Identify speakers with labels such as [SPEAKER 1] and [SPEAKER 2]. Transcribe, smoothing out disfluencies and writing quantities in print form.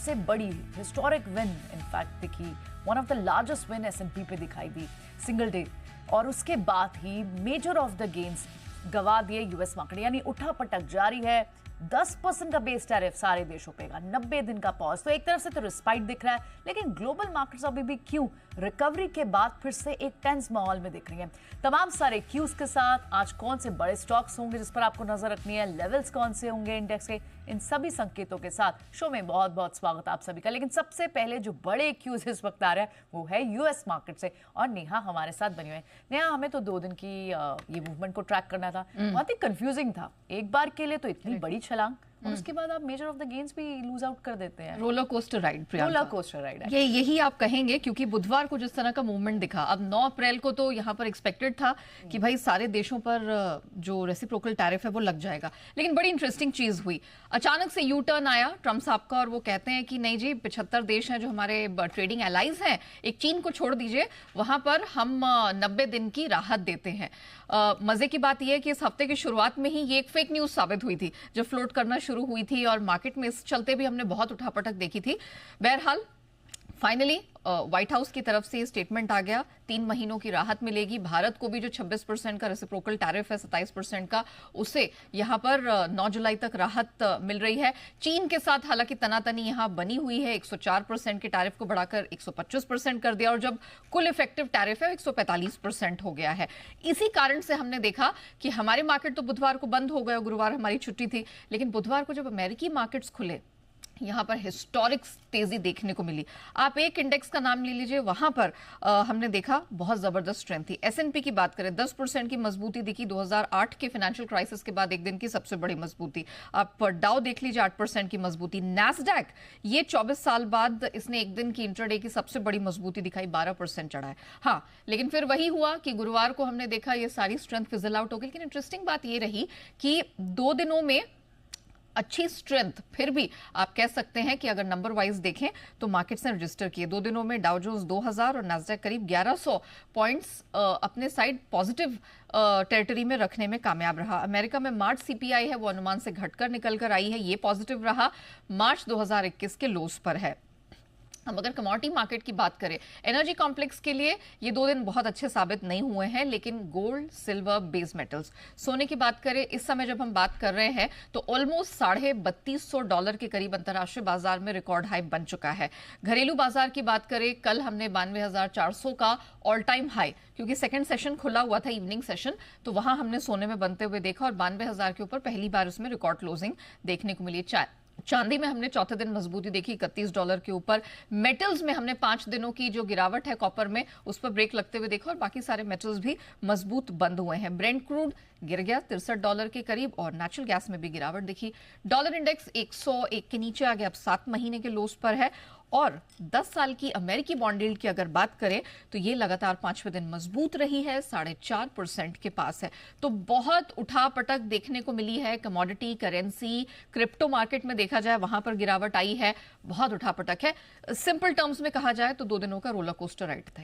[SPEAKER 1] सबसे बड़ी historic win in fact दिखी, one of the largest win S&P पे दिखाई दी सिंगल डे, और उसके बाद ही मेजर ऑफ द गेन्स गवा दिए यूएस मार्केट, यानी उठापटक जारी है। 10% का बेस टैरिफ सारे देशों पे का, 90 दिन का पॉज। तो एक तरफ से तो रिस्पाइट दिख रहा है, लेकिन ग्लोबल मार्केट्स अभी भी क्यों रिकवरी के बाद फिर से एक टेंस माहौल में दिख रही है। तमाम सारे क्यूज के साथ आज कौन से बड़े स्टॉक्स होंगे जिस पर आपको नजर रखनी है, लेवल्स कौन से होंगे इंडेक्स के, इन सभी संकेतों के साथ शो में बहुत बहुत स्वागत आप सभी का। लेकिन सबसे पहले जो बड़े क्यूज इस वक्त आ रहे हैं वो है यूएस मार्केट से, और नेहा हमारे साथ बनी हुई है। नेहा, हमें तो 2 दिन की ये मूवमेंट को ट्रैक करना था, बहुत ही कंफ्यूजिंग था। एक बार के लिए तो इतनी बड़ी छलांग, और उसके बाद आप मेजर ऑफ द गेन्स भी लूज आउट कर देते हैं।
[SPEAKER 2] Roller coaster ride,
[SPEAKER 1] roller coaster ride,
[SPEAKER 2] यही आप कहेंगे, क्योंकि बुधवार को जिस तरह का मूवमेंट दिखा, अब 9 अप्रैल को तो यहाँ पर एक्सपेक्टेड था कि भाई सारे देशों पर जो रेसिप्रोकल टैरिफ है वो लग जाएगा, लेकिन बड़ी इंटरेस्टिंग चीज हुई। अचानक से यू टर्न आया ट्रम्प साहब का, और वो कहते हैं कि नहीं जी, 75 देश हैं जो हमारे ट्रेडिंग एलाइज हैं, एक चीन को छोड़ दीजिए, वहां पर हम 90 दिन की राहत देते हैं। मजे की बात यह है कि इस हफ्ते की शुरुआत में ही ये एक फेक न्यूज साबित हुई थी, जो फ्लोट करना शुरू हुई थी, और मार्केट में इस चलते भी हमने बहुत उठापटक देखी थी। बहरहाल फाइनली व्हाइट हाउस की तरफ से स्टेटमेंट आ गया, 3 महीनों की राहत मिलेगी। भारत को भी जो 26% का रेसिप्रोकल टैरिफ है, 27% का, उसे यहां पर 9 जुलाई तक राहत मिल रही है। चीन के साथ हालांकि तनातनी यहां बनी हुई है, 104% के टैरिफ को बढ़ाकर 125% कर दिया, और जब कुल इफेक्टिव टैरिफ है 145% हो गया है। इसी कारण से हमने देखा कि हमारे मार्केट तो बुधवार को बंद हो गए, गुरुवार हमारी छुट्टी थी, लेकिन बुधवार को जब अमेरिकी मार्केट्स खुले, यहां पर हिस्टोरिक तेजी देखने को मिली। आप एक इंडेक्स का नाम ले लीजिए, वहां पर हमने देखा बहुत जबरदस्त स्ट्रेंथ थी। S&P की बात करें, 10% की मजबूती दिखी, 2008 के फाइनेंशियल क्राइसिस के बाद एक दिन की सबसे बड़ी मजबूती। आप डाउ देख लीजिए, 8% की मजबूती। नैस्डैक, ये 24 साल बाद इसने एक दिन की इंट्राडे की सबसे बड़ी मजबूती दिखाई, 12% चढ़ा है। हाँ, लेकिन फिर वही हुआ कि गुरुवार को हमने देखा ये सारी स्ट्रेंथ फिजल आउट हो गई। लेकिन इंटरेस्टिंग बात ये रही कि 2 दिनों में अच्छी स्ट्रेंथ, फिर भी आप कह सकते हैं कि अगर नंबर वाइज देखें तो मार्केट्स ने रजिस्टर किए 2 दिनों में। डाउ जोन्स 2000 और नैस्डैक करीब 1100 पॉइंट्स अपने साइड पॉजिटिव टेरिटरी में रखने में कामयाब रहा। अमेरिका में मार्च CPI है वो अनुमान से घटकर निकल कर आई है, ये पॉजिटिव रहा, मार्च 2021 के लोस पर है। अब अगर कमोडिटी मार्केट की बात करें, एनर्जी कॉम्प्लेक्स के लिए ये 2 दिन बहुत अच्छे साबित नहीं हुए हैं, लेकिन गोल्ड, सिल्वर, बेस मेटल्स, सोने की बात करें, इस समय जब हम बात कर रहे हैं तो ऑलमोस्ट $3250 के करीब अंतर्राष्ट्रीय बाजार में रिकॉर्ड हाई बन चुका है। घरेलू बाजार की बात करें, कल हमने 92,400 का ऑल टाइम हाई, क्योंकि सेकंड सेशन खुला हुआ था, इवनिंग सेशन, तो वहां हमने सोने में बनते हुए देखा, और 92,000 के ऊपर पहली बार उसमें रिकॉर्ड क्लोजिंग देखने को मिली। चांदी में हमने चौथे दिन मजबूती देखी, $31 के ऊपर। मेटल्स में हमने 5 दिनों की जो गिरावट है कॉपर में, उस पर ब्रेक लगते हुए देखा, और बाकी सारे मेटल्स भी मजबूत बंद हुए हैं। ब्रेंट क्रूड गिर गया $63 के करीब, और नेचुरल गैस में भी गिरावट दिखी। डॉलर इंडेक्स 101 के नीचे आ गया, अब 7 महीने के लोस पर है। और 10 साल की अमेरिकी बॉन्ड यील्ड की अगर बात करें तो ये लगातार 5वें दिन मजबूत रही है, 4.5% के पास है। तो बहुत उठापटक देखने को मिली है। कमोडिटी, करेंसी, क्रिप्टो मार्केट में देखा जाए वहां पर गिरावट आई है, बहुत उठापटक है। सिंपल टर्म्स में कहा जाए तो 2 दिनों का रोलर कोस्टर राइड था।